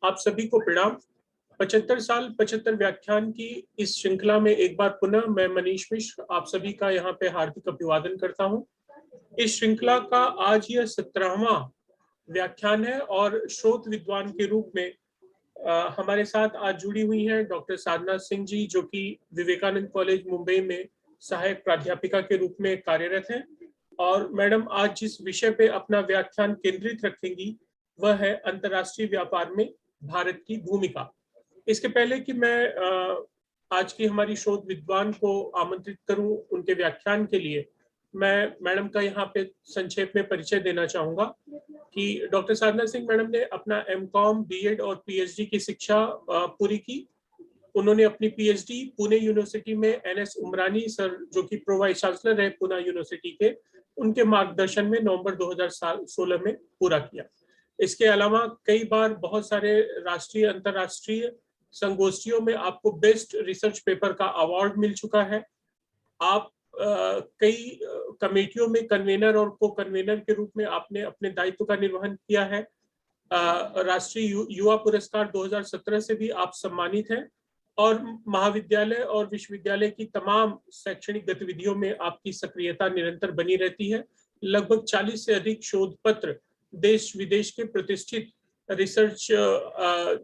आप सभी को प्रणाम। 75 साल 75 व्याख्यान की इस श्रृंखला में एक बार पुनः मैं मनीष मिश्र आप सभी का यहाँ पे हार्दिक अभिवादन करता हूँ। इस श्रृंखला का आज यह 17वां व्याख्यान है और शोध विद्वान के रूप में हमारे साथ आज जुड़ी हुई हैं डॉक्टर साधना सिंह जी, जो कि विवेकानंद कॉलेज मुंबई में सहायक प्राध्यापिका के रूप में कार्यरत हैं। और मैडम आज जिस विषय पे अपना व्याख्यान केंद्रित रखेंगी वह है अंतर्राष्ट्रीय व्यापार में भारत की भूमिका। इसके पहले कि मैं आज की हमारी शोध विद्वान को आमंत्रित करूं उनके व्याख्यान के लिए, मैं मैडम का यहाँ पे संक्षेप में परिचय देना चाहूंगा कि डॉक्टर साधना सिंह मैडम ने अपना एमकॉम, बीएड और पीएचडी की शिक्षा पूरी की। उन्होंने अपनी पीएचडी पुणे यूनिवर्सिटी में एनएस उमरानी सर, जो कि प्रो वाइस चांसलर है पुणे यूनिवर्सिटी के, उनके मार्गदर्शन में नवंबर 2016 में पूरा किया। इसके अलावा कई बार बहुत सारे राष्ट्रीय अंतर्राष्ट्रीय संगोष्ठियों में आपको बेस्ट रिसर्च पेपर का अवार्ड मिल चुका है। आप कई कमेटियों में कन्वेनर और को कन्वेनर के रूप में आपने अपने दायित्व का निर्वहन किया है। राष्ट्रीय युवा पुरस्कार 2017 से भी आप सम्मानित हैं और महाविद्यालय और विश्वविद्यालय की तमाम शैक्षणिक गतिविधियों में आपकी सक्रियता निरंतर बनी रहती है। लगभग 40 से अधिक शोध पत्र देश विदेश के प्रतिष्ठित रिसर्च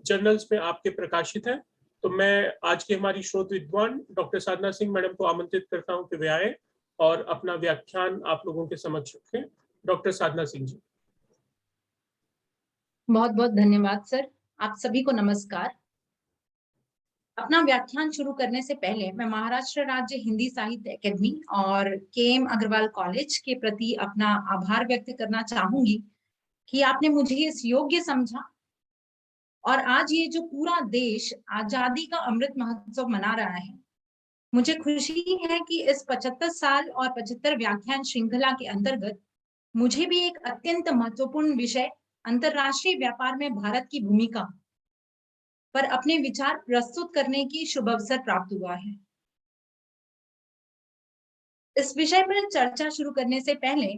जर्नल्स में आपके प्रकाशित हैं। तो मैं आज की हमारी शोध विद्वान डॉक्टर साधना सिंह मैडम को आमंत्रित करता हूं कि वे आए और अपना व्याख्यान आप लोगों के समक्ष रखें। डॉक्टर साधना सिंह जी। बहुत बहुत धन्यवाद सर। आप सभी को नमस्कार। अपना व्याख्यान शुरू करने से पहले मैं महाराष्ट्र राज्य हिंदी साहित्य अकादमी और केएम अग्रवाल कॉलेज के प्रति अपना आभार व्यक्त करना चाहूंगी कि आपने मुझे इस योग्य समझा और आज ये जो पूरा देश आजादी का अमृत महोत्सव मना रहा है, मुझे खुशी है कि इस 75 साल और 75 व्याख्यान श्रृंखला के अंतर्गत मुझे भी एक अत्यंत महत्वपूर्ण विषय अंतरराष्ट्रीय व्यापार में भारत की भूमिका पर अपने विचार प्रस्तुत करने की शुभ अवसर प्राप्त हुआ है। इस विषय पर चर्चा शुरू करने से पहले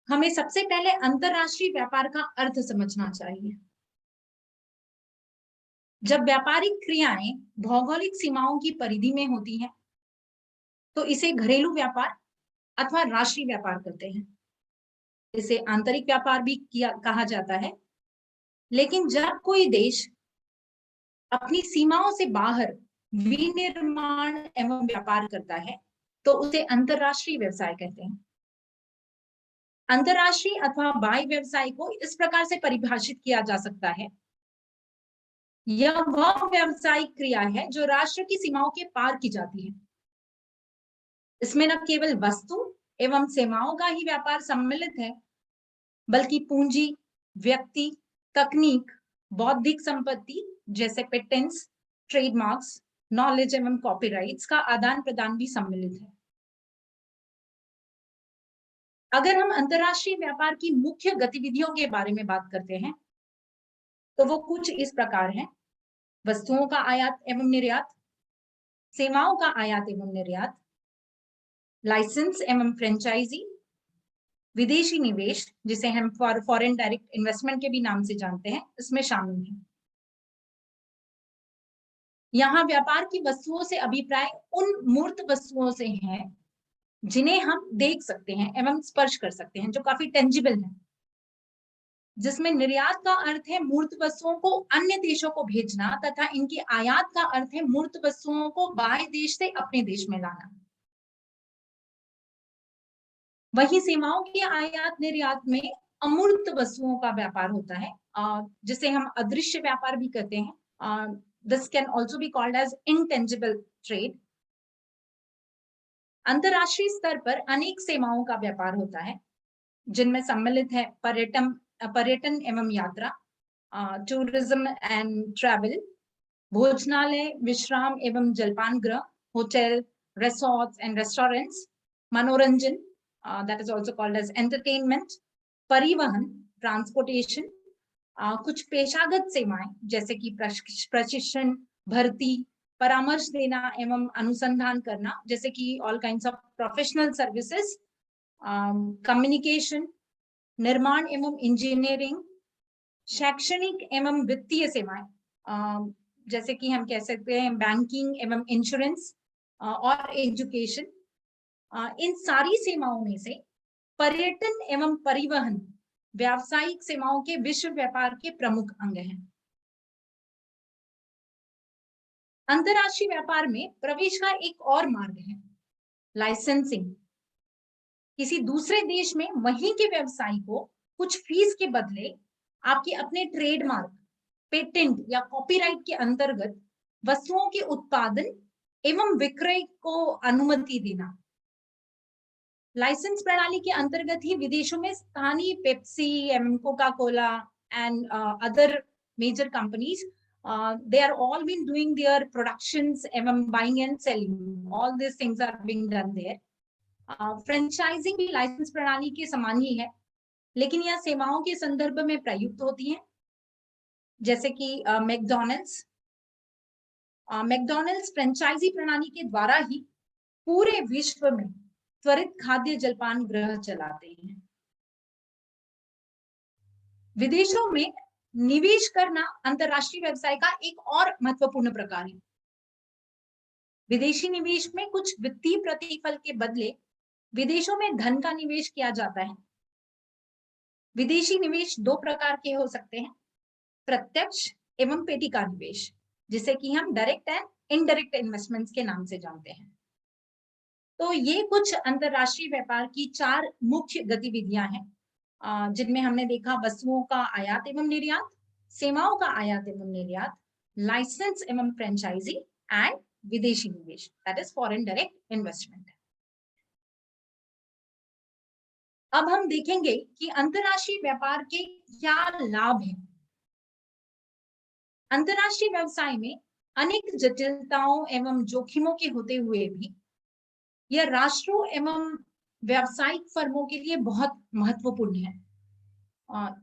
हमें सबसे पहले अंतरराष्ट्रीय व्यापार का अर्थ समझना चाहिए। जब व्यापारिक क्रियाएं भौगोलिक सीमाओं की परिधि में होती हैं, तो इसे घरेलू व्यापार अथवा राष्ट्रीय व्यापार कहते हैं। इसे आंतरिक व्यापार भी कहा जाता है। लेकिन जब कोई देश अपनी सीमाओं से बाहर विनिर्माण एवं व्यापार करता है, तो उसे अंतरराष्ट्रीय व्यवसाय कहते हैं। अंतरराष्ट्रीय अथवा बाह्य व्यवसाय को इस प्रकार से परिभाषित किया जा सकता है, यह वह व्यावसायिक क्रिया है जो राष्ट्र की सीमाओं के पार की जाती है। इसमें न केवल वस्तु एवं सेवाओं का ही व्यापार सम्मिलित है, बल्कि पूंजी, व्यक्ति, तकनीक, बौद्धिक संपत्ति जैसे पेटेंट्स, ट्रेडमार्क्स, नॉलेज एवं कॉपीराइट्स का आदान प्रदान भी सम्मिलित है। अगर हम अंतरराष्ट्रीय व्यापार की मुख्य गतिविधियों के बारे में बात करते हैं, तो वो कुछ इस प्रकार हैं: वस्तुओं का आयात एवं निर्यात, सेवाओं का आयात एवं निर्यात, लाइसेंस एवं फ्रेंचाइजी, विदेशी निवेश जिसे हम फॉरेन डायरेक्ट इन्वेस्टमेंट के भी नाम से जानते हैं, इसमें शामिल है। यहाँ व्यापार की वस्तुओं से अभिप्राय उन मूर्त वस्तुओं से है जिन्हें हम देख सकते हैं एवं स्पर्श कर सकते हैं, जो काफी टेंजिबल है। जिसमें निर्यात का अर्थ है मूर्त वस्तुओं को अन्य देशों को भेजना, तथा इनके आयात का अर्थ है मूर्त वस्तुओं को बाह्य देश से अपने देश में लाना। वही सेवाओं के आयात निर्यात में अमूर्त वस्तुओं का व्यापार होता है, जिसे हम अदृश्य व्यापार भी कहते हैं। This can also be called as intangible trade. अंतरराष्ट्रीय स्तर पर अनेक सेवाओं का व्यापार होता है, जिनमें सम्मिलित है पर्यटन एवं यात्रा, टूरिज्म एंड ट्रैवल, भोजनालय, विश्राम एवं जलपान गृह, होटल, रिसोर्ट्स एंड रेस्टोरेंट्स, मनोरंजन, that is also called as entertainment, परिवहन, ट्रांसपोर्टेशन, कुछ पेशागत सेवाएं जैसे कि प्रशिक्षण, भर्ती, परामर्श देना एवं अनुसंधान करना, जैसे कि all kinds of professional services, communication, निर्माण एवं इंजीनियरिंग, शैक्षणिक एवं वित्तीय सेवाएं, जैसे कि हम कह सकते हैं बैंकिंग एवं इंश्योरेंस और एजुकेशन, इन सारी सेवाओं में से पर्यटन एवं परिवहन व्यावसायिक सेवाओं के विश्व व्यापार के प्रमुख अंग हैं। अंतर्राष्ट्रीय व्यापार में प्रवेश का एक और मार्ग है लाइसेंसिंग। किसी दूसरे देश में वहीं के व्यवसायी को कुछ फीस के बदले आपके अपने ट्रेडमार्क, पेटेंट या कॉपीराइट के अंतर्गत वस्तुओं के उत्पादन एवं विक्रय को अनुमति देना। लाइसेंस प्रणाली के अंतर्गत ही विदेशों में स्थानीय Pepsi and Coca Cola and other major companies, they are all been doing their productions एवं buying and selling, all these things are being done there. Franchising भी लाइसेंस प्रणाली के समान ही है, लेकिन यह सेवाओं के संदर्भ में प्रयुक्त होती है, जैसे कि मैकडॉनल्ड्स फ्रेंचाइजी प्रणाली के द्वारा ही पूरे विश्व में त्वरित खाद्य जलपान गृह चलाते हैं। विदेशों में निवेश करना अंतरराष्ट्रीय व्यवसाय का एक और महत्वपूर्ण प्रकार है। विदेशी निवेश में कुछ वित्तीय प्रतिफल के बदले विदेशों में धन का निवेश किया जाता है। विदेशी निवेश दो प्रकार के हो सकते हैं, प्रत्यक्ष एवं पेटिका निवेश, जिसे कि हम डायरेक्ट एंड इनडायरेक्ट इन्वेस्टमेंट्स के नाम से जानते हैं। तो ये कुछ अंतरराष्ट्रीय व्यापार की 4 मुख्य गतिविधियां हैं, जिनमें हमने देखा वस्तुओं का आयात एवं निर्यात, सेवाओं का आयात एवं निर्यात, लाइसेंस एवं फ्रेंचाइजी एंड विदेशी निवेश, that is foreign direct investment. अब हम देखेंगे कि अंतरराष्ट्रीय व्यापार के क्या लाभ हैं। अंतरराष्ट्रीय व्यवसाय में अनेक जटिलताओं एवं जोखिमों के होते हुए भी यह राष्ट्रों एवं व्यावसायिक फर्मों के लिए बहुत महत्वपूर्ण है।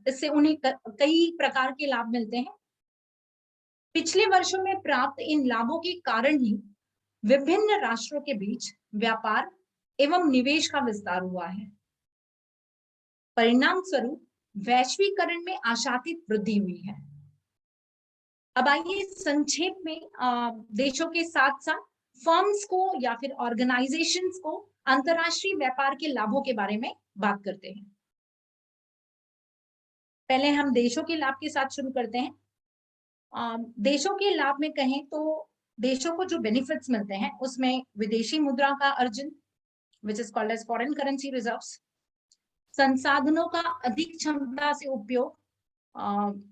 इससे उन्हें कई प्रकार के लाभ मिलते हैं। पिछले वर्षों में प्राप्त इन लाभों के कारण ही विभिन्न राष्ट्रों के बीच व्यापार एवं निवेश का विस्तार हुआ है। परिणाम स्वरूप वैश्वीकरण में आशातीत वृद्धि हुई है। अब आइए संक्षेप में देशों के साथ साथ फर्म्स को या फिर ऑर्गेनाइजेशंस को अंतरराष्ट्रीय व्यापार के लाभों के बारे में बात करते हैं। पहले हम देशों के लाभ के साथ शुरू करते हैं। देशों के लाभ में कहें तो देशों को जो बेनिफिट्स मिलते हैं उसमें विदेशी मुद्रा का अर्जन, which is called as foreign currency reserves, संसाधनों का अधिक क्षमता से उपयोग,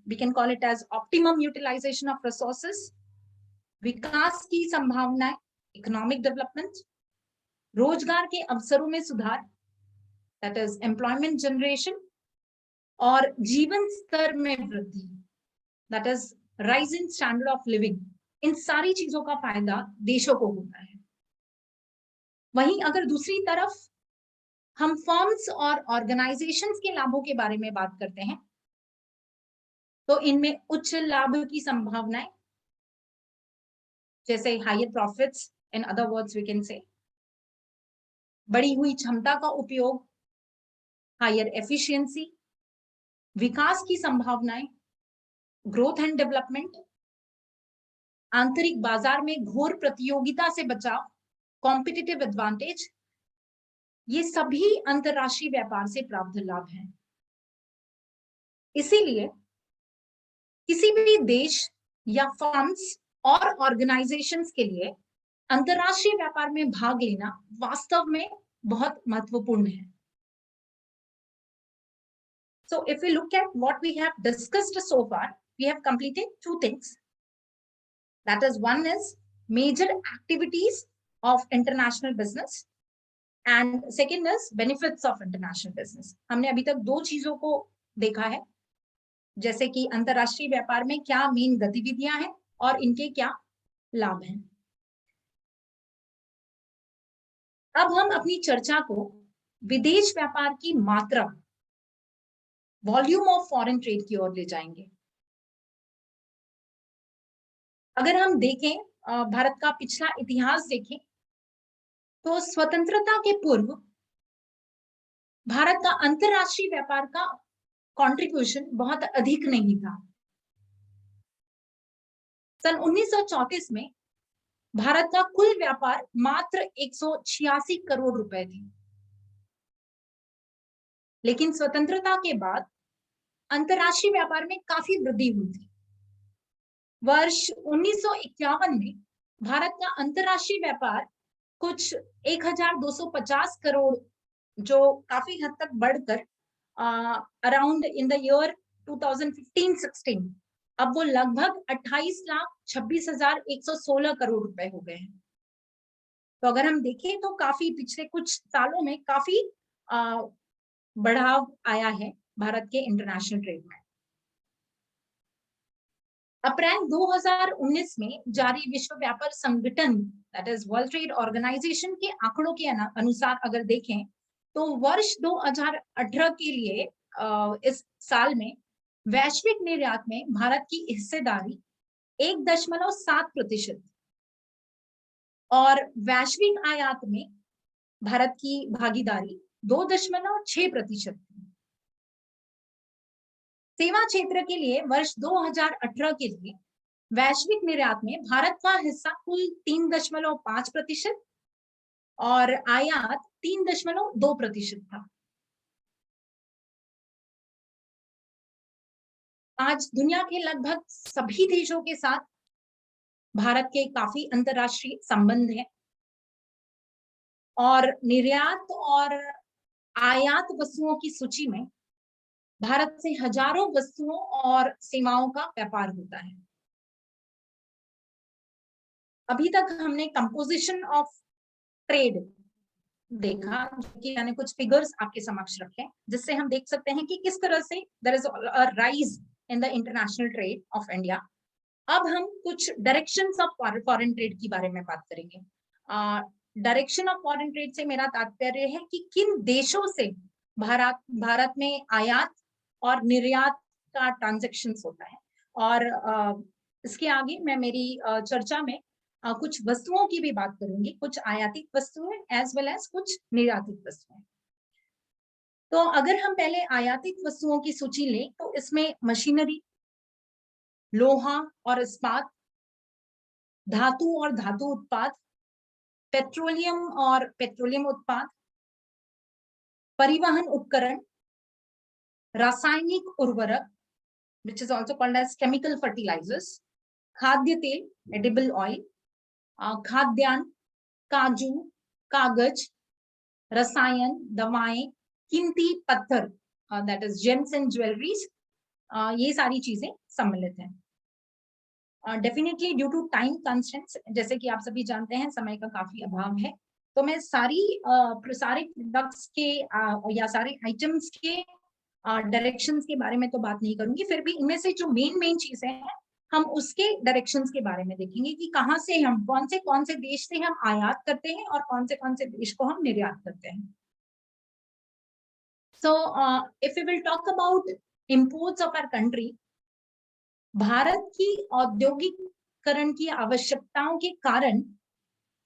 we can call it as optimum utilization of resources, विकास की संभावनाएं, इकोनॉमिक डेवलपमेंट, रोजगार के अवसरों में सुधार, दैट इज एम्प्लॉयमेंट जनरेशन, और जीवन स्तर में वृद्धि, that is rise in standard of living. इन सारी चीजों का फायदा देशों को होता है। वहीं अगर दूसरी तरफ हम फर्म्स और ऑर्गेनाइजेशंस के लाभों के बारे में बात करते हैं तो इनमें उच्च लाभ की संभावनाएं, जैसे higher profits, in other words we can say बढ़ी हुई क्षमता का उपयोग, हायर एफिशिएंसी, विकास की संभावनाएं, ग्रोथ एंड डेवलपमेंट, आंतरिक बाजार में घोर प्रतियोगिता से बचाव, कॉम्पिटिटिव एडवांटेज, ये सभी अंतरराष्ट्रीय व्यापार से प्राप्त लाभ हैं। इसीलिए किसी भी देश या फर्म्स और ऑर्गेनाइजेशंस के लिए अंतरराष्ट्रीय व्यापार में भाग लेना वास्तव में बहुत महत्वपूर्ण है। So if we look at what we have discussed so far, we have completed 2 things. That is, one is major activities of international business and second is benefits of international business. हमने अभी तक 2 चीजों को देखा है, जैसे कि अंतरराष्ट्रीय व्यापार में क्या मेन गतिविधियां हैं और इनके क्या लाभ हैं। अब हम अपनी चर्चा को विदेश व्यापार की मात्रा, वॉल्यूम ऑफ फॉरेन ट्रेड की ओर ले जाएंगे। अगर हम देखें, भारत का पिछला इतिहास देखें तो स्वतंत्रता के पूर्व भारत का अंतरराष्ट्रीय व्यापार का कंट्रीब्यूशन बहुत अधिक नहीं था। सन 1934 में भारत का कुल व्यापार मात्र 186 करोड़ रुपए थी, लेकिन स्वतंत्रता के बाद अंतरराष्ट्रीय व्यापार में काफी वृद्धि हुई थी। वर्ष 1951 में भारत का अंतरराष्ट्रीय व्यापार कुछ 1250 करोड़, जो काफी हद तक बढ़कर अराउंड इन द ईयर 2015-16 अब वो लगभग 28,26,116 करोड़ रुपए हो गए हैं। तो अगर हम देखें तो काफी पिछले कुछ सालों में काफी बढ़ाव आया है भारत के इंटरनेशनल ट्रेड में। अप्रैल 2019 में जारी विश्व व्यापार संगठन that is world trade organisation के आंकड़ों के अनुसार अगर देखें तो वर्ष 2018 के लिए इस साल में वैश्विक निर्यात में भारत की हिस्सेदारी 1.7% और वैश्विक आयात में भारत की भागीदारी 2.6%। सेवा क्षेत्र के लिए वर्ष 2018 के लिए वैश्विक निर्यात में भारत का हिस्सा कुल 3.5% और आयात 3.2% था। आज दुनिया के लगभग सभी देशों के साथ भारत के काफी अंतरराष्ट्रीय संबंध हैं और निर्यात और आयात वस्तुओं की सूची में भारत से हजारों वस्तुओं और सेवाओं का व्यापार होता है। अभी तक हमने कंपोजिशन ऑफ ट्रेड देखा, जो कि मैंने कुछ फिगर्स आपके समक्ष रखे जिससे हम देख सकते हैं कि किस तरह से there is a rise in the international trade of India. अब हम कुछ डायरेक्शंस ऑफ फॉरेन ट्रेड के बारे में बात करेंगे। डायरेक्शन ऑफ फॉरेन ट्रेड से मेरा तात्पर्य है कि किन देशों से भारत में आयात और निर्यात का ट्रांजैक्शंस होता है। और इसके आगे मैं मेरी चर्चा में कुछ वस्तुओं की भी बात करूंगी, कुछ आयातित वस्तुएं एज वेल एज कुछ निर्यातित वस्तुएं। तो अगर हम पहले आयातित वस्तुओं की सूची लें तो इसमें मशीनरी, लोहा और इस्पात, धातु और धातु उत्पाद, पेट्रोलियम और पेट्रोलियम उत्पाद, परिवहन उपकरण, रासायनिक उर्वरक which is also called as chemical fertilizers, खाद्य तेल edible oil, खाद्यान्न, काजू, कागज, रसायन, दवाएं, कीमती पत्थर that is gems and jewelries, ये सारी चीजें सम्मिलित हैं। Definitely due to time constraints, जैसे कि आप सभी जानते हैं समय का काफी अभाव है, तो मैं सारे प्रोडक्ट्स के या सारे आइटम्स के डायरेक्शंस के बारे में तो बात नहीं करूंगी, फिर भी इनमें से जो मेन चीजें हैं हम उसके डायरेक्शंस के बारे में देखेंगे कि कहाँ से हम कौन से देश से हम आयात करते हैं और कौन से देश को हम निर्यात करते हैं। So if we will talk about imports of our country, Bharat की औद्योगिकरण की आवश्यकताओं के कारण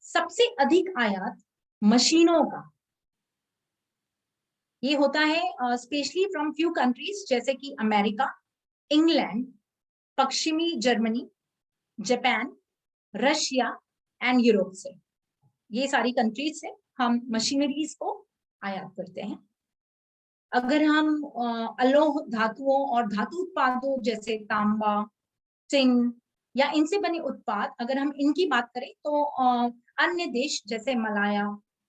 सबसे अधिक आयात मशीनों का ये होता है, स्पेशली फ्रॉम फ्यू कंट्रीज जैसे कि अमेरिका, इंग्लैंड, पश्चिमी Germany, Japan, Russia and Europe से। ये सारी कंट्रीज से हम मशीनरीज को आयात करते हैं। अगर हम अलोह धातुओं और धातु उत्पादों जैसे तांबा, टिन या इनसे बने उत्पाद अगर हम इनकी बात करें तो अन्य देश जैसे मलाया,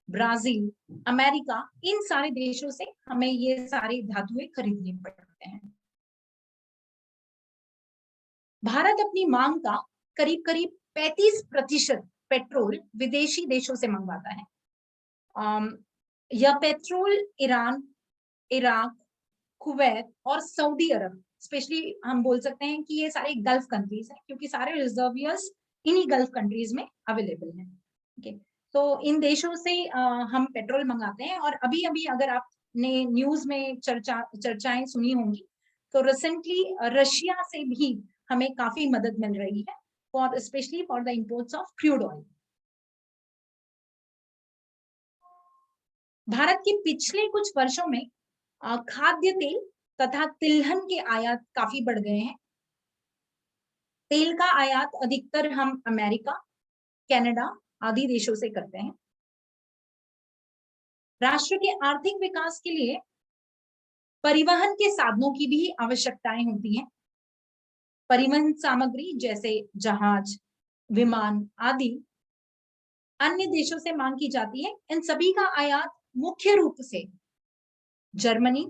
ब्राजील, अमेरिका, इन सारे देशों से हमें ये सारी धातुएं खरीदनी पड़ते हैं। भारत अपनी मांग का करीब 35% पेट्रोल विदेशी देशों से मंगवाता है। यह पेट्रोल ईरान, इराक, कुवैत और सऊदी अरब, स्पेशली हम बोल सकते हैं कि ये सारे गल्फ कंट्रीज हैं क्योंकि सारे रिजर्वियर्स इन्हीं गल्फ कंट्रीज में अवेलेबल हैं। ओके, तो इन देशों से हम पेट्रोल मंगाते हैं। और अभी अगर आपने न्यूज में चर्चाएं सुनी होंगी तो रिसेंटली रशिया से भी हमें काफी मदद मिल रही है for specially for the imports of crude oil. Bharat के पिछले कुछ वर्षों में खाद्य तेल तथा तिलहन के आयात काफी बढ़ गए हैं। तेल का आयात अधिकतर हम अमेरिका, कनाडा आदि देशों से करते हैं। राष्ट्र के आर्थिक विकास के लिए परिवहन के साधनों की भी आवश्यकताएं होती हैं। परिवहन सामग्री जैसे जहाज, विमान आदि अन्य देशों से मांग की जाती है। इन सभी का आयात मुख्य रूप से जर्मनी,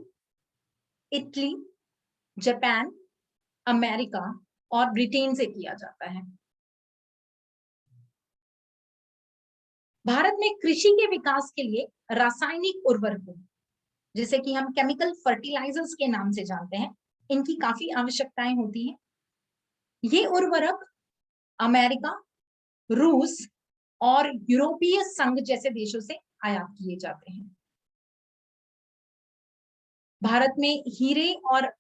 इटली, जापान, अमेरिका और ब्रिटेन से किया जाता है। भारत में कृषि के विकास के लिए रासायनिक उर्वरकों, जिसे कि हम केमिकल फर्टिलाइजर्स के नाम से जानते हैं, इनकी काफी आवश्यकताएं होती हैं। ये उर्वरक अमेरिका, रूस और यूरोपीय संघ जैसे देशों से आयात किए जाते हैं। भारत में हीरे और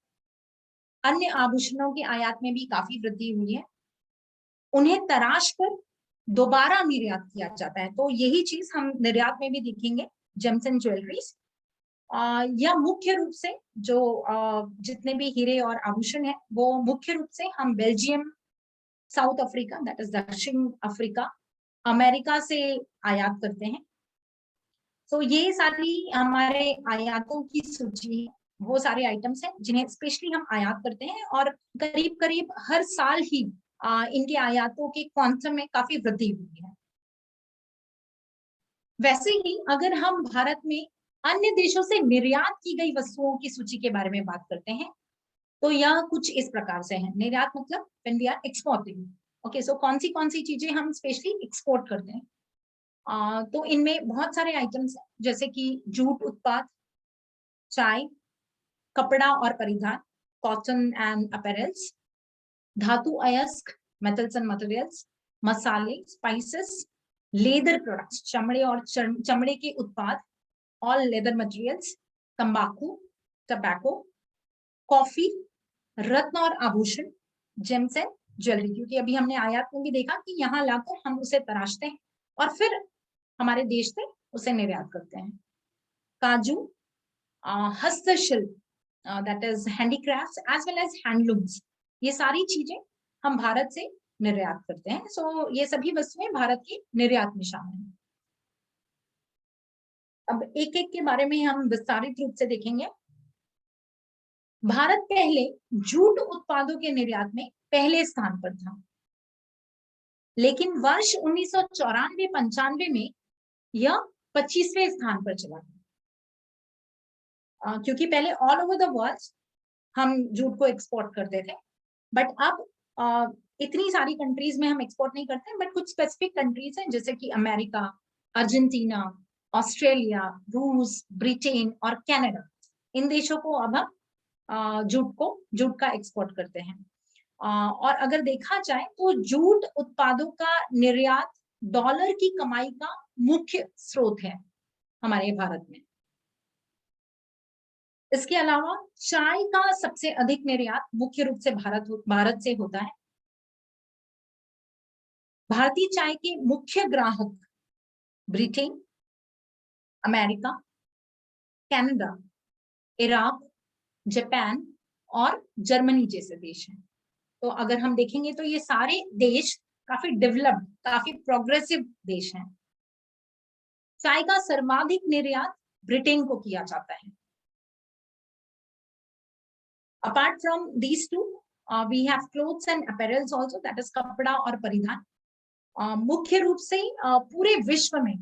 अन्य आभूषणों के आयात में भी काफी वृद्धि हुई है। उन्हें तराश कर दोबारा निर्यात किया जाता है। तो यही चीज हम निर्यात में भी देखेंगे, जेम्स एंड ज्वेलरीज। या मुख्य रूप से जो जितने भी हीरे और आभूषण है वो मुख्य रूप से हम Belgium, south Africa that is दक्षिण अफ्रीका, अमेरिका से आयात करते हैं। तो ये सारी हमारे आयातों की सूची है, वो सारे आइटम्स हैं जिन्हें स्पेशली हम आयात करते हैं और करीब करीब हर साल ही इनके आयातों के क्वांटम में काफी वृद्धि हुई है। वैसे ही अगर हम भारत में अन्य देशों से निर्यात की गई वस्तुओं की सूची के बारे में बात करते हैं तो यह कुछ इस प्रकार से है। निर्यात मतलब when we are exporting, okay, so कौन सी चीजें हम स्पेशली एक्सपोर्ट करते हैं। तो इनमें बहुत सारे आइटम्स हैं, जैसे कि जूट उत्पाद, चाय, कपड़ा और परिधान, कॉटन एंड अपैरल्स, धातु अयस्क, मेटल्स एंड मटेरियल्स, मसाले, स्पाइसेस, लेदर प्रोडक्ट्स, चमड़े और चमड़े के उत्पाद, ऑल लेदर मटेरियल्स, तंबाकू, टबैको, कॉफी, रत्न और आभूषण, जेम्स एंड ज्वेलरी, क्योंकि अभी हमने आयात में भी देखा कि यहाँ लाकर हम उसे तराशते हैं और फिर हमारे देश से उसे निर्यात करते हैं। काजू, हस्तशिल्प that is handicrafts as well as handlooms, ये सारी चीजें हम भारत से निर्यात करते हैं। सो ये सभी वस्तुएं भारत के निर्यात में शामिल हैं। अब एक एक के बारे में हम विस्तारित रूप से देखेंगे। भारत पहले जूट उत्पादों के निर्यात में पहले स्थान पर था, लेकिन वर्ष 1994-95 में यह 25वें स्थान पर चला गया। क्योंकि पहले ऑल ओवर द वर्ल्ड हम जूट को एक्सपोर्ट करते थे, बट अब इतनी सारी कंट्रीज में हम एक्सपोर्ट नहीं करते, बट कुछ स्पेसिफिक कंट्रीज हैं जैसे कि अमेरिका, अर्जेंटीना, ऑस्ट्रेलिया, रूस, ब्रिटेन और कनाडा, इन देशों को अब हम जूट का एक्सपोर्ट करते हैं। और अगर देखा जाए तो जूट उत्पादों का निर्यात डॉलर की कमाई का मुख्य स्रोत है हमारे भारत में। इसके अलावा चाय का सबसे अधिक निर्यात मुख्य रूप से भारत से होता है। भारतीय चाय के मुख्य ग्राहक Britain, America, Canada, Iraq, Japan और जर्मनी जैसे देश हैं। तो अगर हम देखेंगे तो ये सारे देश काफी डेवलप्ड, काफी प्रोग्रेसिव देश हैं। चाय का सर्वाधिक निर्यात ब्रिटेन को किया जाता है। Apart from these two we have clothes and apparels also, that is कपड़ा और परिधान। मुख्य रूप से पूरे विश्व में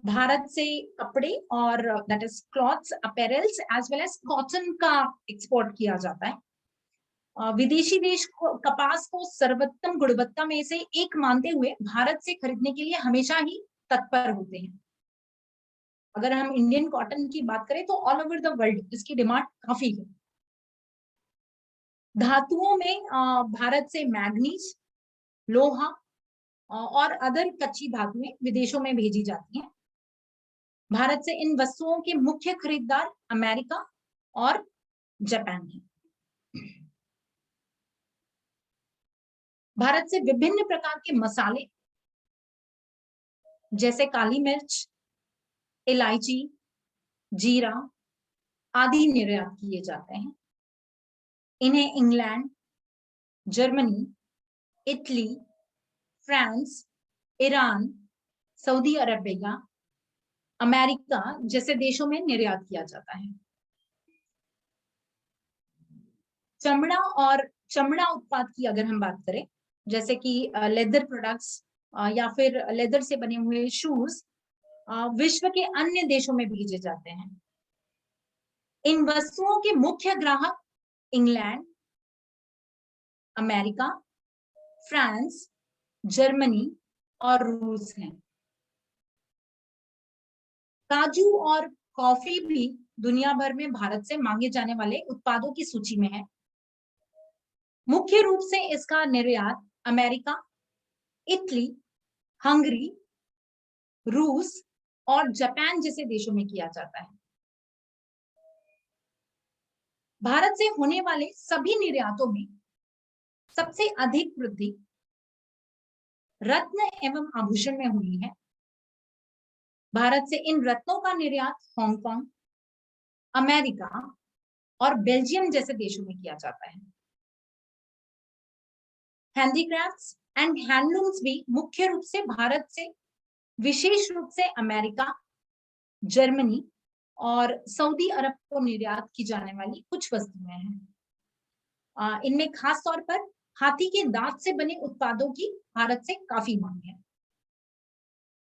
भारत से कपड़े और that is clothes, apparels as well as cotton का एक्सपोर्ट किया जाता है। विदेशी देश कपास को सर्वोत्तम गुणवत्ता में से एक मानते हुए भारत से खरीदने के लिए हमेशा ही तत्पर होते हैं। अगर हम इंडियन कॉटन की बात करें तो ऑल ओवर द वर्ल्ड इसकी डिमांड काफी है। धातुओं में भारत से मैग्नीज, लोहा और अदर कच्ची धातुएं विदेशों में भेजी जाती हैं। भारत से इन वस्तुओं के मुख्य खरीदार अमेरिका और जापान है। भारत से विभिन्न प्रकार के मसाले जैसे काली मिर्च, इलायची, जीरा, आदि निर्यात किए जाते हैं। इन्हें England, Germany, Italy, France, Iran, Saudi Arabia, America जैसे देशों में निर्यात किया जाता है। चमड़ा उत्पाद की अगर हम बात करें, जैसे कि लेदर प्रोडक्ट्स या फिर लेदर से बने हुए शूज विश्व के अन्य देशों में भेजे जाते हैं। इन वस्तुओं के मुख्य ग्राहक इंग्लैंड, अमेरिका, फ्रांस, जर्मनी और रूस हैं। काजू और कॉफी भी दुनिया भर में भारत से मांगे जाने वाले उत्पादों की सूची में है। मुख्य रूप से इसका निर्यात अमेरिका, इटली, हंगरी, रूस और जापान जैसे देशों में किया जाता है। भारत से होने वाले सभी निर्यातों में सबसे अधिक वृद्धि रत्न एवं आभूषण में हुई है। भारत से इन रत्नों का निर्यात हांगकांग, अमेरिका और बेल्जियम जैसे देशों में किया जाता है। हैंडीक्राफ्ट्स एंड हैंडलूम्स भी मुख्य रूप से भारत से विशेष रूप से अमेरिका, जर्मनी और सऊदी अरब को निर्यात की जाने वाली कुछ वस्तुएं हैं। इनमें खास तौर पर हाथी के दांत से बने उत्पादों की भारत से काफी मांग है।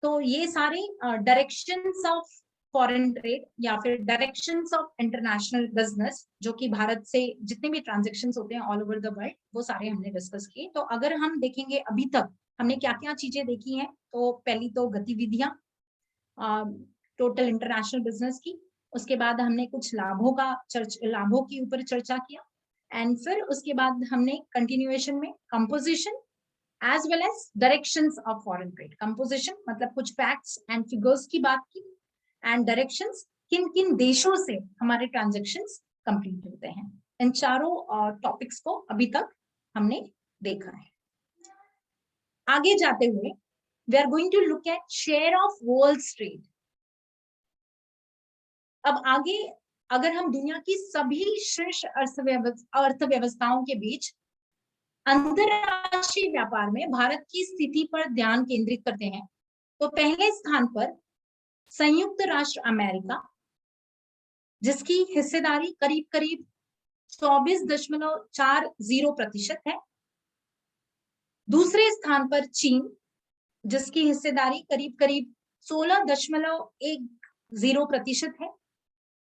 तो ये सारे डायरेक्शंस ऑफ फॉरेन ट्रेड या फिर डायरेक्शंस ऑफ इंटरनेशनल बिजनेस, जो कि भारत से जितने भी ट्रांजैक्शंस होते हैं ऑल ओवर द वर्ल्ड, वो सारे हमने डिस्कस किए। तो अगर हम देखेंगे अभी तक हमने क्या क्या चीजें देखी हैं, तो पहली तो गतिविधियां टोटल इंटरनेशनल बिजनेस की, उसके बाद हमने कुछ लाभों के ऊपर चर्चा किया, एंड फिर उसके बाद हमने कंटिन्यूएशन में composition as well as directions of foreign trade. Composition मतलब कुछ facts and figures की बात की, and directions किन किन देशों से हमारे transactions complete होते हैं। इन चारों टॉपिक्स को अभी तक हमने देखा है। आगे जाते हुए we are going to look at share of world's trade. अब आगे अगर हम दुनिया की सभी शीर्ष अर्थव्यवस्थाओं के बीच अंतरराष्ट्रीय व्यापार में भारत की स्थिति पर ध्यान केंद्रित करते हैं, तो पहले स्थान पर संयुक्त राष्ट्र अमेरिका, जिसकी हिस्सेदारी करीब करीब 24.40% है। दूसरे स्थान पर चीन, जिसकी हिस्सेदारी करीब करीब 16.10% है।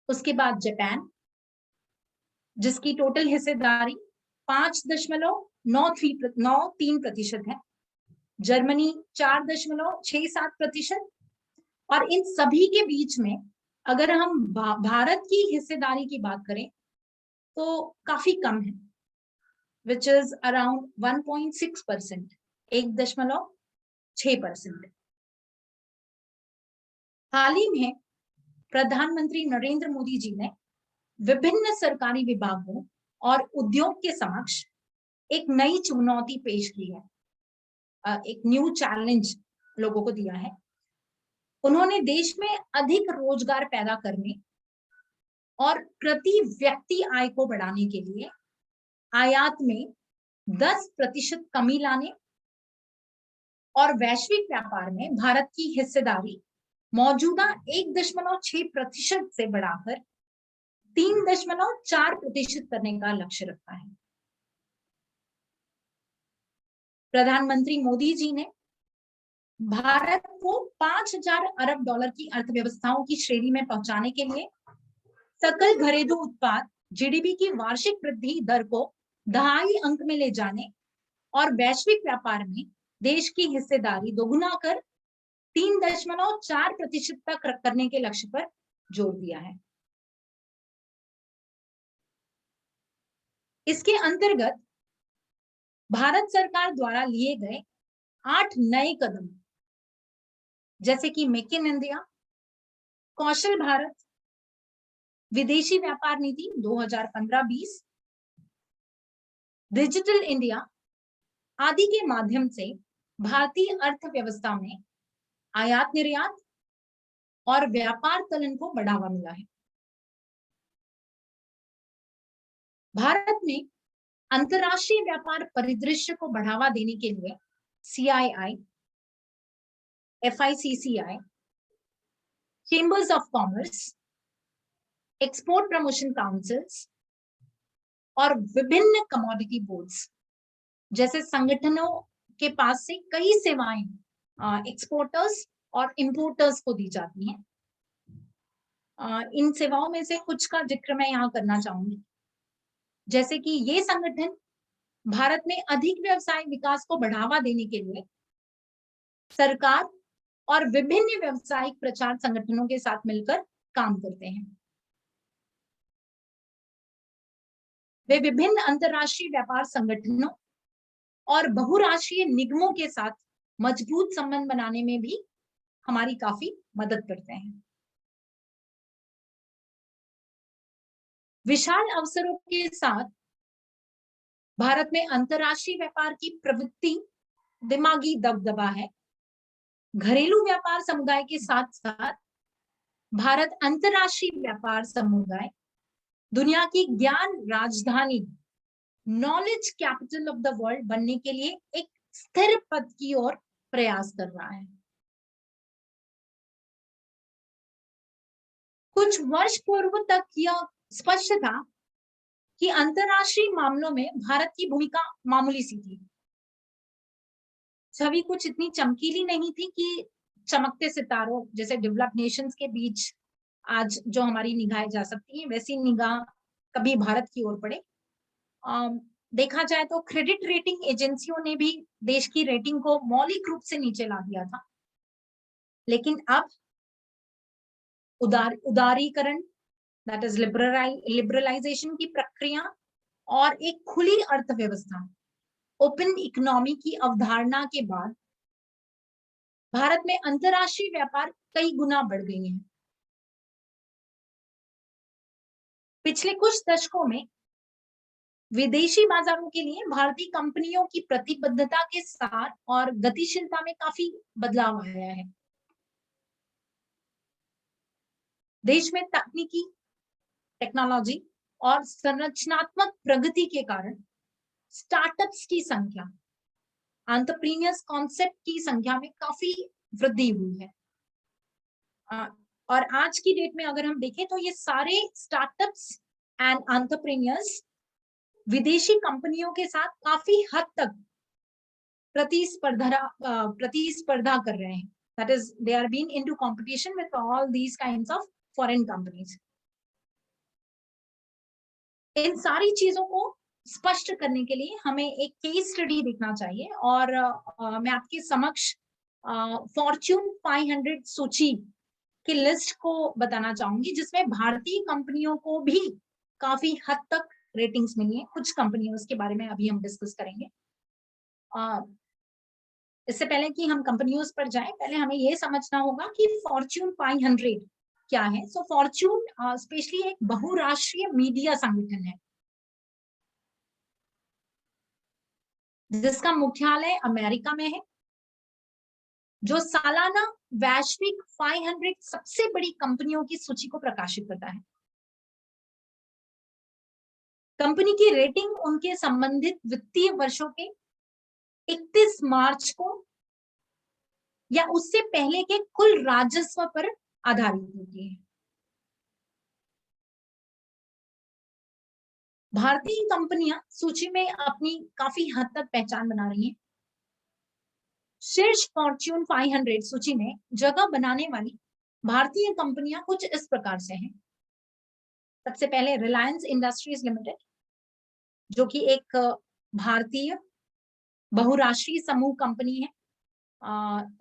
उसके बाद जापान, जिसकी टोटल हिस्सेदारी 5.93% है। जर्मनी 4.67%। और इन सभी के बीच में अगर हम भारत की हिस्सेदारी की बात करें तो काफी कम है, विच इज अराउंड 1.6%, 1.6%। हाल ही में प्रधानमंत्री नरेंद्र मोदी जी ने विभिन्न सरकारी विभागों और उद्योग के समक्ष एक नई चुनौती पेश की है, एक न्यू चैलेंज लोगों को दिया है। उन्होंने देश में अधिक रोजगार पैदा करने और प्रति व्यक्ति आय को बढ़ाने के लिए आयात में 10% कमी लाने और वैश्विक व्यापार में भारत की हिस्सेदारी मौजूदा 1.6% से बढ़ाकर 3.4% करने का लक्ष्य रखा है। प्रधानमंत्री मोदी जी ने भारत को 5,000 अरब डॉलर की अर्थव्यवस्थाओं की श्रेणी में पहुंचाने के लिए सकल घरेलू उत्पाद जीडीपी की वार्षिक वृद्धि दर को 2.5 अंक में ले जाने और वैश्विक व्यापार में देश की हिस्सेदारी दोगुना कर 3.4% तक करने के लक्ष्य पर जोर दिया है। इसके अंतर्गत भारत सरकार द्वारा लिए गए 8 नए कदम, जैसे कि मेक इन इंडिया, कौशल भारत, विदेशी व्यापार नीति 2015-20, डिजिटल इंडिया आदि के माध्यम से भारतीय अर्थव्यवस्था में आयात निर्यात और व्यापार तलन को बढ़ावा मिला है। भारत में अंतरराष्ट्रीय व्यापार परिदृश्य को बढ़ावा देने के लिए CII, FICCI, chambers of commerce, export promotion councils और विभिन्न कमोडिटी बोर्ड्स जैसे संगठनों के पास से कई सेवाएं एक्सपोर्टर्स और इंपोर्टर्स को दी जाती हैं। इन सेवाओं में से कुछ का जिक्र मैं यहाँ करना चाहूंगी, जैसे कि ये संगठन भारत में अधिक व्यवसाय विकास को बढ़ावा देने के लिए सरकार और विभिन्न व्यावसायिक प्रचार संगठनों के साथ मिलकर काम करते हैं। वे विभिन्न अंतरराष्ट्रीय व्यापार संगठनों और बहुराष्ट्रीय निगमों के साथ मजबूत संबंध बनाने में भी हमारी काफी मदद करते हैं। विशाल अवसरों के साथ भारत में अंतरराष्ट्रीय व्यापार की प्रवृत्ति दिमागी दबदबा है। घरेलू व्यापार समुदाय के साथ साथ भारत अंतरराष्ट्रीय व्यापार समुदाय दुनिया की ज्ञान राजधानी, knowledge capital of the world बनने के लिए एक स्थिर पथ की ओर प्रयास कर रहा है। कुछ वर्ष पूर्व तक यह स्पष्ट था कि अंतरराष्ट्रीय मामलों में भारत की भूमिका मामूली सी थी। छवि कुछ इतनी चमकीली नहीं थी कि चमकते सितारों जैसे डेवलप्ड नेशंस के बीच आज जो हमारी निगाहें जा सकती हैं, वैसी निगाह कभी भारत की ओर पड़े। देखा जाए तो क्रेडिट रेटिंग एजेंसियों ने भी देश की रेटिंग को मौलिक रूप से नीचे ला दिया था, लेकिन अब उदारीकरण, दैट इज लिबरलाइजेशन की प्रक्रिया और एक खुली अर्थव्यवस्था, ओपन इकोनॉमी की अवधारणा के बाद भारत में अंतरराष्ट्रीय व्यापार कई गुना बढ़ गई है। पिछले कुछ दशकों में विदेशी बाजारों के लिए भारतीय कंपनियों की प्रतिबद्धता के साथ और गतिशीलता में काफी बदलाव आया है। देश में तकनीकी, टेक्नोलॉजी और संरचनात्मक प्रगति के कारण स्टार्टअप्स की संख्या, एंटरप्रेन्योर्स कॉन्सेप्ट की संख्या में काफी वृद्धि हुई है। और आज की डेट में अगर हम देखें तो ये सारे स्टार्टअप्स एंड एंटरप्रेन्योर्स विदेशी कंपनियों के साथ काफी हद तक प्रतिस्पर्धा कर रहे हैं। That is, they are being into competition with all these kinds of foreign companies. इन सारी चीजों को स्पष्ट करने के लिए हमें एक केस स्टडी देखना चाहिए और मैं आपके समक्ष फॉर्च्यून 500 सूची की लिस्ट को बताना चाहूंगी, जिसमें भारतीय कंपनियों को भी काफी हद तक रेटिंग्स मिली है। कुछ कंपनियों के बारे में अभी हम डिस्कस करेंगे। इससे पहले कि हम कंपनियों पर जाएं, पहले हमें यह समझना होगा कि फॉर्च्यून 500 क्या है। सो फॉर्च्यून स्पेशली एक बहुराष्ट्रीय मीडिया संगठन है जिसका मुख्यालय अमेरिका में है, जो सालाना वैश्विक 500 सबसे बड़ी कंपनियों की सूची को प्रकाशित करता है। कंपनी की रेटिंग उनके संबंधित वित्तीय वर्षों के 31 मार्च को या उससे पहले के कुल राजस्व पर आधारित होती है। भारतीय कंपनियां सूची में अपनी काफी हद तक पहचान बना रही हैं। शीर्ष फॉर्च्यून 500 सूची में जगह बनाने वाली भारतीय कंपनियां कुछ इस प्रकार से हैं। सबसे पहले रिलायंस इंडस्ट्रीज लिमिटेड, जो कि एक भारतीय बहुराष्ट्रीय समूह कंपनी है।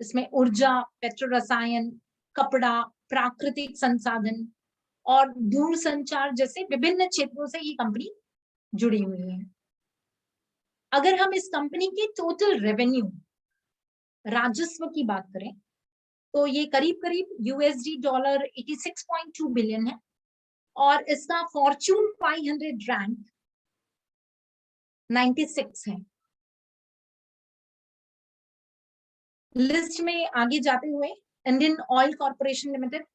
इसमें ऊर्जा, पेट्रो रसायन, कपड़ा, प्राकृतिक संसाधन और दूरसंचार जैसे विभिन्न क्षेत्रों से ये कंपनी जुड़ी हुई है। अगर हम इस कंपनी के टोटल रेवेन्यू, राजस्व की बात करें तो ये करीब करीब $86.2 बिलियन है और इसका फॉर्च्यून 500 रैंक 96 है। लिस्ट में आगे जाते हुए इंडियन ऑयल कॉर्पोरेशन लिमिटेड,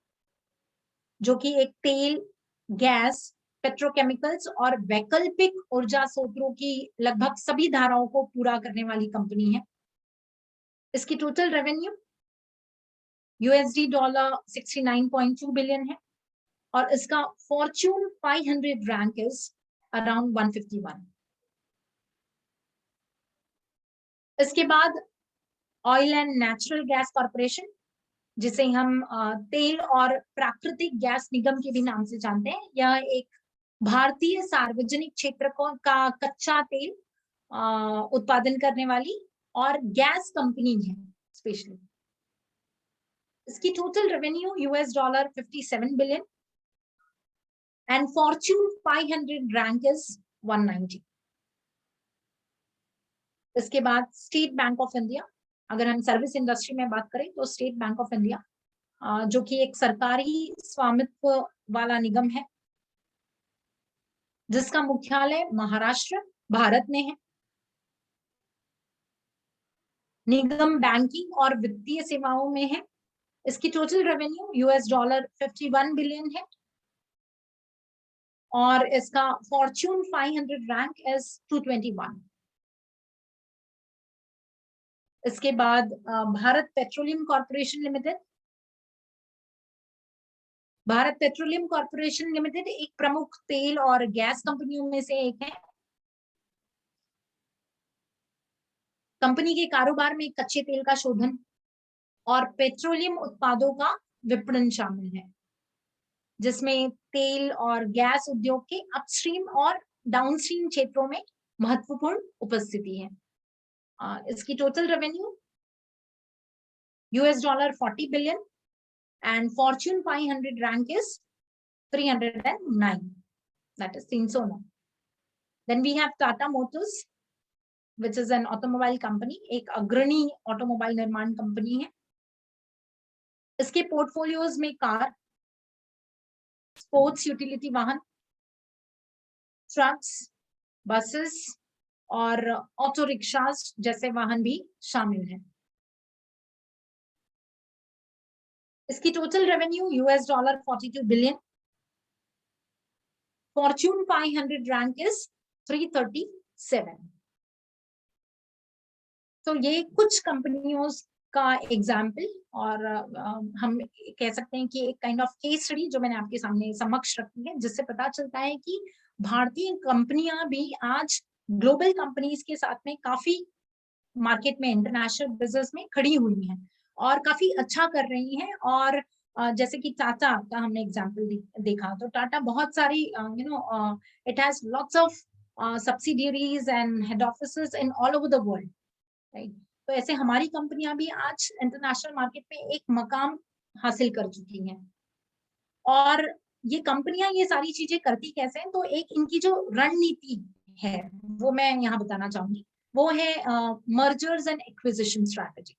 जो कि एक तेल, गैस, पेट्रोकेमिकल्स और वैकल्पिक ऊर्जा स्रोतों की लगभग सभी धाराओं को पूरा करने वाली कंपनी है। इसकी टोटल रेवेन्यू $69.2 बिलियन है और इसका फॉर्च्यून 500 रैंक इज अराउंड 151। इसके बाद oil and natural gas corporation, जिसे हम तेल और प्राकृतिक गैस निगम के भी नाम से जानते हैं, यह एक भारतीय सार्वजनिक क्षेत्र का कच्चा तेल उत्पादन करने वाली और गैस कंपनी है स्पेशली। इसकी total revenue $57 billion and Fortune 500 rank is 190। इसके बाद स्टेट बैंक ऑफ इंडिया, अगर हम सर्विस इंडस्ट्री में बात करें तो स्टेट बैंक ऑफ इंडिया, जो कि एक सरकारी स्वामित्व वाला निगम है जिसका मुख्यालय महाराष्ट्र भारत में है। निगम बैंकिंग और वित्तीय सेवाओं में है। इसकी टोटल रेवेन्यू $51 बिलियन है और इसका फॉर्च्यून 500 रैंक इज 221। इसके बाद Bharat petroleum corporation limited. Bharat petroleum corporation limited एक प्रमुख तेल और गैस कंपनियों में से एक है। कंपनी के कारोबार में कच्चे तेल का शोधन और पेट्रोलियम उत्पादों का विपणन शामिल है, जिसमें तेल और गैस उद्योग के अपस्ट्रीम और डाउनस्ट्रीम क्षेत्रों में महत्वपूर्ण उपस्थिति है। इसकी total revenue $40 billion and Fortune 500 rank is 309, that is 309. Then we have Tata Motors, which is an automobile company, एक अग्रणी ऑटोमोबाइल निर्माण कंपनी है। इसके पोर्टफोलियोज में कार, स्पोर्ट्स यूटिलिटी वाहन, ट्रक्स, बसेस और ऑटो रिक्शास जैसे वाहन भी शामिल हैं। इसकी total revenue $42 billion, Fortune 500 rank is 337। तो ये कुछ कंपनियों का एग्जाम्पल और हम कह सकते हैं कि एक काइंड ऑफ केस स्टडी जो मैंने आपके सामने समक्ष रखी है, जिससे पता चलता है कि भारतीय कंपनियां भी आज ग्लोबल कंपनीज के साथ में काफी मार्केट में, इंटरनेशनल बिजनेस में खड़ी हुई हैं और काफी अच्छा कर रही हैं। और जैसे कि टाटा का हमने एग्जांपल देखा, तो टाटा बहुत सारी it has lots of subsidiaries and head offices in all over the world, right. तो ऐसे हमारी कंपनियां भी आज इंटरनेशनल मार्केट में एक मकाम हासिल कर चुकी हैं। और ये कंपनियां ये सारी चीजें करती कैसे हैं, तो एक इनकी जो रणनीति है वो मैं यहाँ बताना चाहूंगी। वो है मर्जर्स एंड एक्विजिशन स्ट्रैटेजी।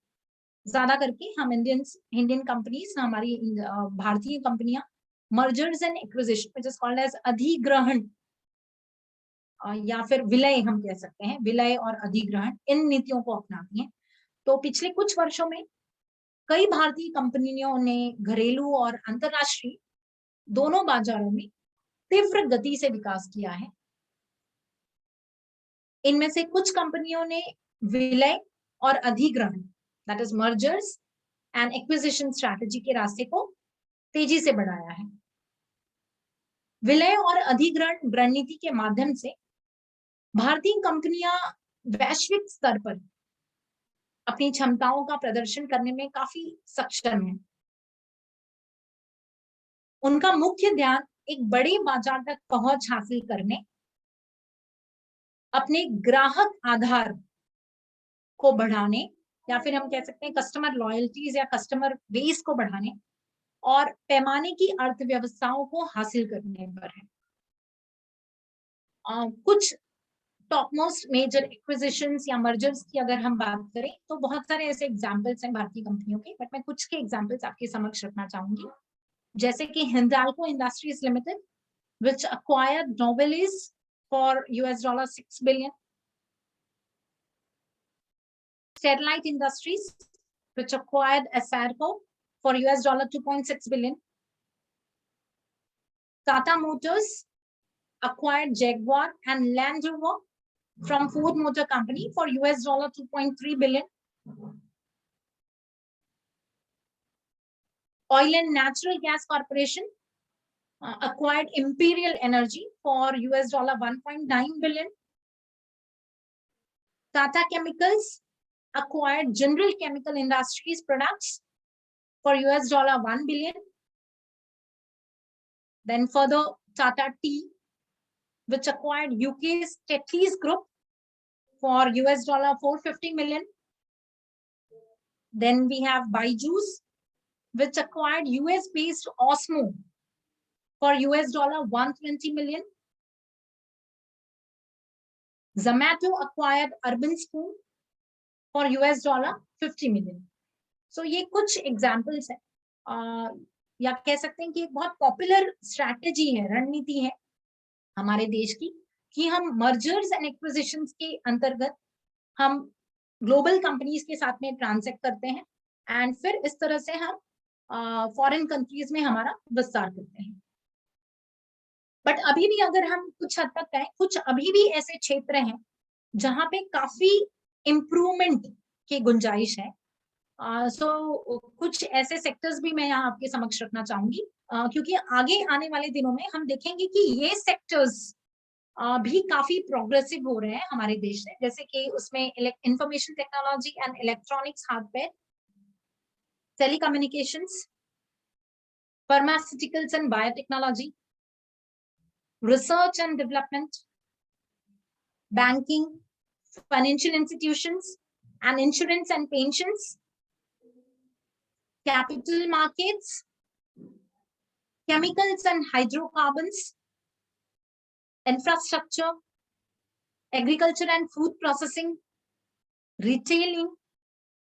ज्यादा करके हम इंडियन कंपनीज, हमारी भारतीय कंपनियां mergers and acquisition, which is called as अधिग्रहण या फिर विलय, हम कह सकते हैं विलय और अधिग्रहण, इन नीतियों को अपनाती हैं। तो पिछले कुछ वर्षों में कई भारतीय कंपनियों ने घरेलू और अंतरराष्ट्रीय दोनों बाजारों में तीव्र गति से विकास किया है। इनमें से कुछ कंपनियों ने विलय और अधिग्रहण, that is mergers and acquisition strategy के रास्ते को तेजी से बढ़ाया है। विलय और अधिग्रहण रणनीति के माध्यम से भारतीय कंपनियां वैश्विक स्तर पर अपनी क्षमताओं का प्रदर्शन करने में काफी सक्षम है। उनका मुख्य ध्यान एक बड़े बाजार तक पहुंच हासिल करने, अपने ग्राहक आधार को बढ़ाने, या फिर हम कह सकते हैं कस्टमर लॉयल्टीज या कस्टमर बेस को बढ़ाने और पैमाने की अर्थव्यवस्थाओं को हासिल करने पर है। कुछ टॉप मोस्ट मेजर एक्विजिशंस या मर्जर्स की अगर हम बात करें तो बहुत सारे ऐसे एग्जांपल्स हैं भारतीय कंपनियों के, बट मैं कुछ के एग्जांपल्स आपके समक्ष रखना चाहूंगी। जैसे कि Hindalco industries limited, which acquired Novelis for $6 billion. Sterlite Industries, which acquired Acerco for $2.6 billion. Tata Motors, acquired Jaguar and Land Rover from Ford Motor Company for US dollar 2.3 billion. Oil and Natural Gas Corporation acquired Imperial Energy for US dollar 1.9 billion. Tata Chemicals acquired General Chemical Industries products for US dollar 1 billion. Then further, Tata Tea, which acquired UK's Tetley's Group for US dollar 450 million. Then we have Byju's, which acquired US-based Osmo for US dollar 120 million. Zomato acquired Urban Spoon for US dollar 50 million. So ये कुछ examples है, या कह सकते हैं कि एक बहुत पॉपुलर स्ट्रैटेजी है, रणनीति है हमारे देश की, कि हम मर्जर्स एंड एक्विजिशंस के अंतर्गत हम ग्लोबल कंपनीज के साथ में ट्रांसैक्ट करते हैं एंड फिर इस तरह से हम फॉरेन कंट्रीज में हमारा विस्तार करते हैं. बट अभी भी अगर हम कुछ हद तक कहें, कुछ अभी भी ऐसे क्षेत्र हैं जहां पे काफी इम्प्रूवमेंट की गुंजाइश है. कुछ ऐसे सेक्टर्स भी मैं यहाँ आपके समक्ष रखना चाहूंगी, क्योंकि आगे आने वाले दिनों में हम देखेंगे कि ये सेक्टर्स भी काफी प्रोग्रेसिव हो रहे हैं हमारे देश में, जैसे कि उसमें information technology and electronics, hardware, telecommunications, pharmaceuticals and biotechnology, research and development, banking, financial institutions, and insurance and pensions, capital markets, chemicals and hydrocarbons, infrastructure, agriculture and food processing, retailing,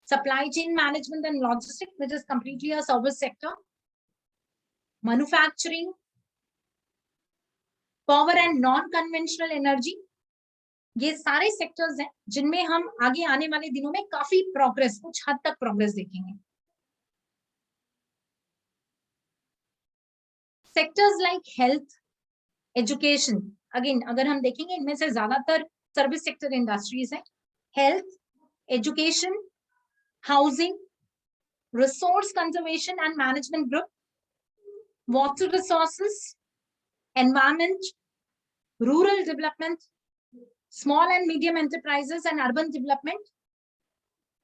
supply chain management and logistics, which is completely a service sector, manufacturing, power and non conventional energy. ये सारे sectors हैं जिनमें हम आगे आने वाले दिनों में काफी प्रोग्रेस, कुछ हद तक प्रोग्रेस देखेंगे. Sectors like health, education, again अगर हम देखेंगे इनमें से ज्यादातर सर्विस सेक्टर इंडस्ट्रीज हैं. Health, education, housing, resource conservation and management group, water resources, environment, rural development, small and medium enterprises and urban development.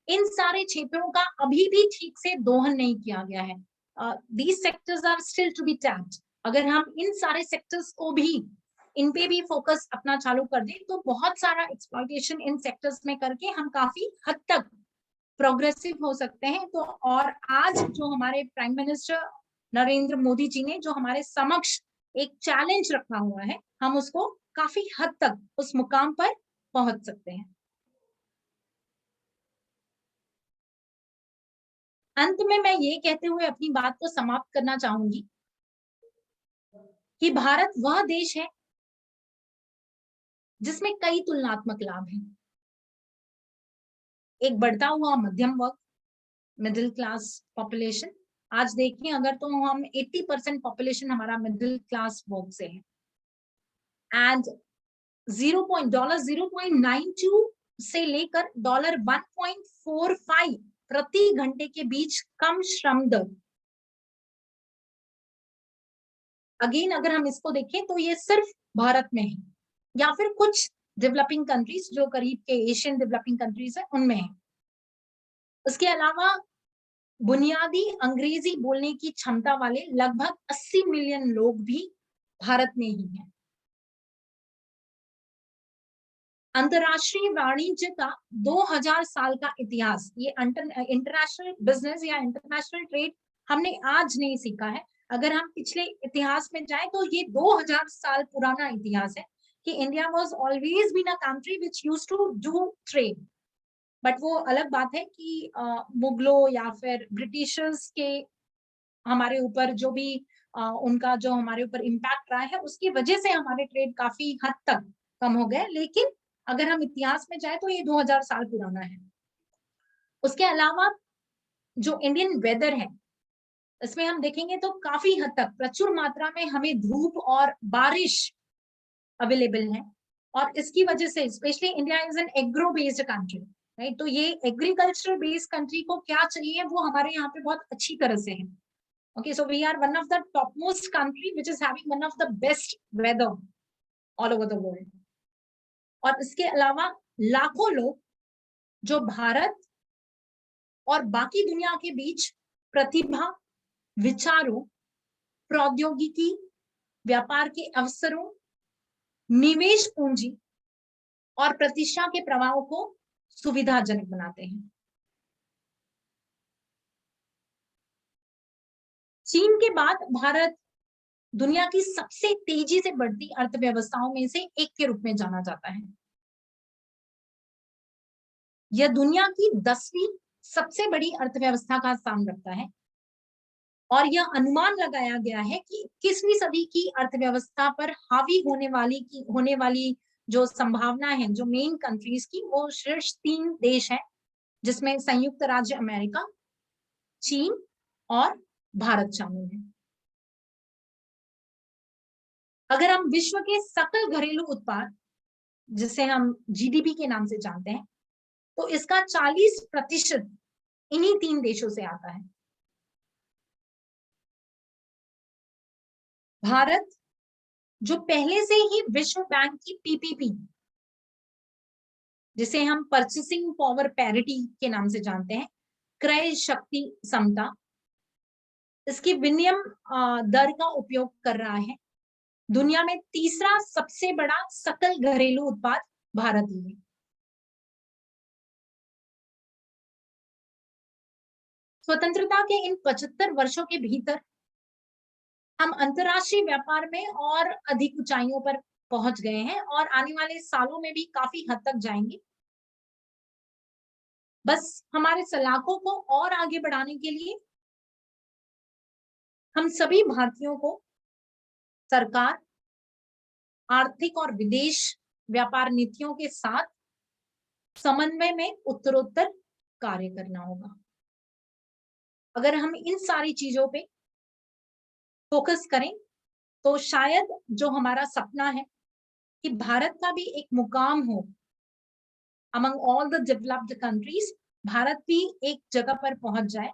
इन सारे क्षेत्रों का अभी भी ठीक से दोहन नहीं किया गया है. These sectors are still to be tapped. अगर हम इन सारे सेक्टर्स को भी, इन पे भी फोकस अपना चालू कर दें तो बहुत सारा एक्सप्लॉयटेशन इन सेक्टर्स में करके हम काफी हद तक प्रोग्रेसिव हो सकते हैं. तो और आज जो हमारे प्राइम मिनिस्टर नरेंद्र मोदी जी ने जो हमारे समक्ष एक चैलेंज रखा हुआ है, हम उसको काफी हद तक उस मुकाम पर पहुंच सकते हैं. अंत में मैं ये कहते हुए अपनी बात को समाप्त करना चाहूंगी कि भारत वह देश है जिसमें कई तुलनात्मक लाभ हैं. एक बढ़ता हुआ मध्यम वर्ग, मिडिल क्लास पॉपुलेशन. आज देखें अगर तो हम 80% पॉपुलेशन हमारा मिडिल क्लास वर्ग से है. एंड $0.92 से लेकर $1.45 प्रति घंटे के बीच कम श्रम दर. अगेन अगर हम इसको देखें तो ये सिर्फ भारत में है, या फिर कुछ डेवलपिंग कंट्रीज जो करीब के एशियन डेवलपिंग कंट्रीज है उनमें है. उसके अलावा बुनियादी अंग्रेजी बोलने की क्षमता वाले लगभग 80 मिलियन लोग भी भारत में ही हैं. अंतरराष्ट्रीय वाणिज्य का 2000 साल का इतिहास, ये इंटरनेशनल बिजनेस या इंटरनेशनल ट्रेड हमने आज नहीं सीखा है. अगर हम पिछले इतिहास में जाएं तो ये 2000 साल पुराना इतिहास है कि India was always been a country which used to do trade. But वो अलग बात है कि मुगलों या फिर ब्रिटिशर्स के हमारे ऊपर जो भी उनका जो हमारे ऊपर इम्पैक्ट रहा है उसकी वजह से हमारे ट्रेड काफी हद तक कम हो गए. लेकिन अगर हम इतिहास में जाए तो ये 2000 साल पुराना है. उसके अलावा जो इंडियन वेदर है इसमें हम देखेंगे तो काफी हद तक प्रचुर मात्रा में हमें धूप और बारिश अवेलेबल हैं। और इसकी वजह से specially India is an agro based country, right? तो ये एग्रीकल्चर बेस्ड कंट्री को क्या चाहिए वो हमारे यहाँ पे बहुत अच्छी तरह से है। Okay, so we are one of the topmost country which is having one of the best weather all over the world. और इसके अलावा लाखों लोग जो भारत और बाकी दुनिया के बीच प्रतिभा, विचारों, प्रौद्योगिकी, व्यापार के अवसरों, निवेश पूंजी और प्रतिष्ठा के प्रवाह को सुविधाजनक बनाते हैं। चीन के बाद भारत दुनिया की सबसे तेजी से बढ़ती अर्थव्यवस्थाओं में से एक के रूप में जाना जाता है। यह दुनिया की 10वीं सबसे बड़ी अर्थव्यवस्था का स्थान रखता है और यह अनुमान लगाया गया है कि 21वीं सदी की अर्थव्यवस्था पर हावी होने वाली जो संभावना है, जो मेन कंट्रीज की, वो शीर्ष 3 देश हैं, जिसमें संयुक्त राज्य अमेरिका, चीन और भारत शामिल है। अगर हम विश्व के सकल घरेलू उत्पाद, जिसे हम जीडीपी के नाम से जानते हैं, तो इसका 40% इन्हीं 3 देशों से आता है। भारत जो पहले से ही विश्व बैंक की पीपीपी, जिसे हम परचेसिंग पावर पैरिटी के नाम से जानते हैं, क्रय शक्ति समता, इसकी विनिमय दर का उपयोग कर रहा है। दुनिया में तीसरा सबसे बड़ा सकल घरेलू उत्पाद भारत ही है। स्वतंत्रता के इन 75 वर्षों के भीतर हम अंतरराष्ट्रीय व्यापार में और अधिक ऊंचाइयों पर पहुंच गए हैं और आने वाले सालों में भी काफी हद तक जाएंगे। बस हमारे सलाखों को और आगे बढ़ाने के लिए हम सभी भारतीयों को सरकार, आर्थिक और विदेश व्यापार नीतियों के साथ समन्वय में उत्तरोत्तर कार्य करना होगा। अगर हम इन सारी चीजों पे फोकस करें तो शायद जो हमारा सपना है कि भारत का भी एक मुकाम हो among all the developed countries, Bharat भी एक जगह पर पहुंच जाए,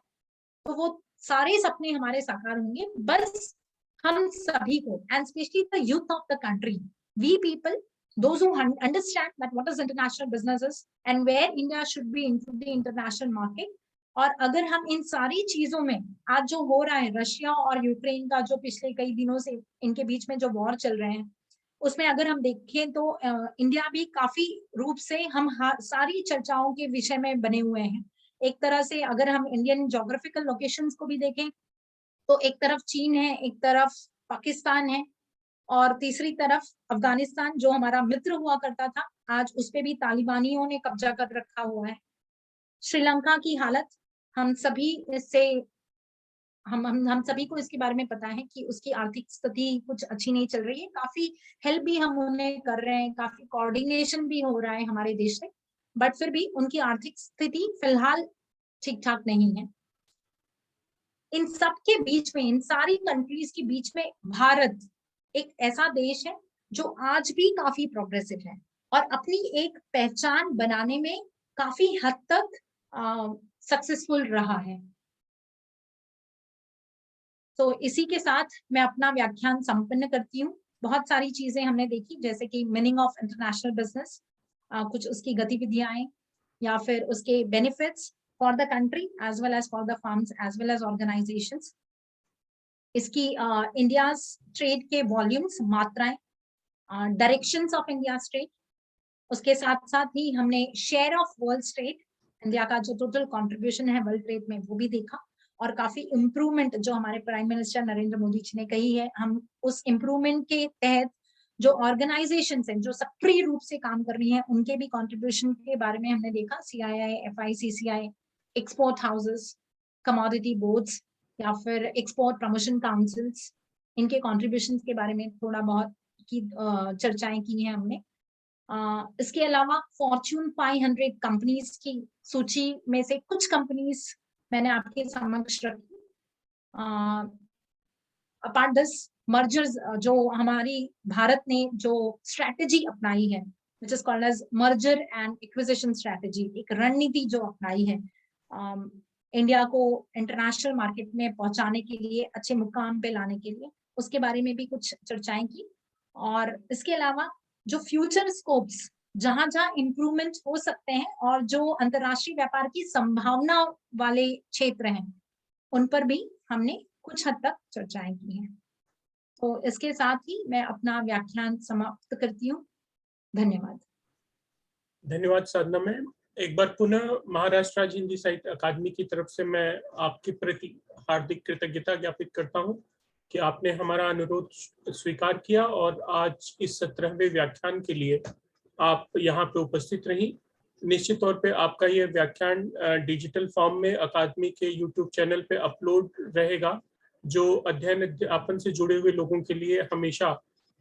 तो वो सारे सपने हमारे साकार होंगे। बस हम सभी को, and especially the youth of the country, we people, those who understand that what is international businesses and where India should be into the international market, और अगर हम इन सारी चीजों में आज जो हो रहा है, रशिया और यूक्रेन का जो पिछले कई दिनों से इनके बीच में जो वॉर चल रहे हैं, उसमें अगर हम देखें तो इंडिया भी काफी रूप से हम सारी चर्चाओं के विषय में बने हुए हैं। एक तरह से अगर हम इंडियन ज्योग्राफिकल लोकेशंस को भी देखें तो एक तरफ चीन है, एक तरफ पाकिस्तान है और तीसरी तरफ अफगानिस्तान जो हमारा मित्र हुआ करता था, आज उस पे भी तालिबानियों ने कब्जा कर रखा हुआ है। श्रीलंका की हालत हम सभी से हम सभी को इसके बारे में पता है कि उसकी आर्थिक स्थिति कुछ अच्छी नहीं चल रही है। काफी हेल्प भी हम उन्हें कर रहे हैं, काफी कोऑर्डिनेशन भी हो रहा है हमारे देश से, बट फिर भी उनकी आर्थिक स्थिति फिलहाल ठीक ठाक नहीं है। इन सब के बीच में, इन सारी कंट्रीज के बीच में भारत एक ऐसा देश है जो आज भी काफी प्रोग्रेसिव है और अपनी एक पहचान बनाने में काफी हद तक सक्सेसफुल रहा है। तो इसी के साथ मैं अपना व्याख्यान संपन्न करती हूँ। बहुत सारी चीजें हमने देखी, जैसे कि मीनिंग ऑफ इंटरनेशनल बिजनेस, कुछ उसकी गतिविधियां या फिर उसके benefits for the country as well as for the firms as well as organisations, इसकी इंडियाज ट्रेड के वॉल्यूम्स, मात्राएं, डायरेक्शंस ऑफ इंडियाज ट्रेड, उसके साथ साथ ही हमने share of world trade, India का जो टोटल कंट्रीब्यूशन है वर्ल्ड ट्रेड में, वो भी देखा और काफी इम्प्रूवमेंट जो हमारे प्राइम मिनिस्टर नरेंद्र मोदी जी ने कही है, हम उस इम्प्रूवमेंट के तहत जो ऑर्गेनाइजेशन है जो सक्रिय रूप से काम कर रही हैं, उनके भी कंट्रीब्यूशन के बारे में हमने देखा। CII, FI, CCI, export houses, commodity boards या फिर एक्सपोर्ट प्रमोशन काउंसिल्स, इनके कॉन्ट्रीब्यूशन के बारे में थोड़ा बहुत की चर्चाएं की हैं हमने। इसके अलावा फॉर्च्यून 500 कंपनीज की सूची में से कुछ कंपनीज मैंने आपके समक्ष रखी। अपार्ट दिस मर्जर्स जो हमारी भारत ने जो स्ट्रैटेजी अपनाई है, which is called as merger and acquisition strategy, एक रणनीति जो अपनाई है इंडिया को इंटरनेशनल मार्केट में पहुंचाने के लिए, अच्छे मुकाम पे लाने के लिए, उसके बारे में भी कुछ चर्चाएं की। और इसके अलावा जो फ्यूचर स्कोप्स, जहां जहां इम्प्रूवमेंट हो सकते हैं और जो अंतरराष्ट्रीय व्यापार की संभावना वाले क्षेत्र हैं, उन पर भी हमने कुछ हद तक चर्चाएं की हैं। तो इसके साथ ही मैं अपना व्याख्यान समाप्त करती हूँ। धन्यवाद। धन्यवाद साधना मैम। एक बार पुनः महाराष्ट्र राज्य हिंदी साहित्य अकादमी की तरफ से मैं आपके प्रति हार्दिक कृतज्ञता ज्ञापित करता हूं कि आपने हमारा अनुरोध स्वीकार किया और आज इस 17वें व्याख्यान के लिए आप यहाँ पे उपस्थित रही। निश्चित तौर पे आपका ये व्याख्यान डिजिटल फॉर्म में अकादमी के यूट्यूब चैनल पे अपलोड रहेगा, जो अध्ययन अध्यापन से जुड़े हुए लोगों के लिए हमेशा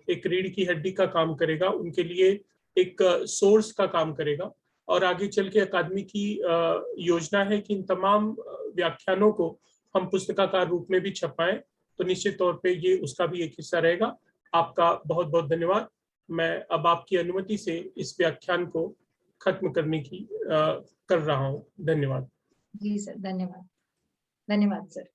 एक रीढ़ की हड्डी का काम करेगा, उनके लिए एक सोर्स का काम करेगा। और आगे चल के अकादमी की योजना है कि इन तमाम व्याख्यानों को हम पुस्तकाकार रूप में भी छपाएं, तो निश्चित तौर पे ये उसका भी एक हिस्सा रहेगा। आपका बहुत बहुत धन्यवाद। मैं अब आपकी अनुमति से इस व्याख्यान को खत्म करने की कर रहा हूँ। धन्यवाद। जी सर, धन्यवाद। धन्यवाद सर।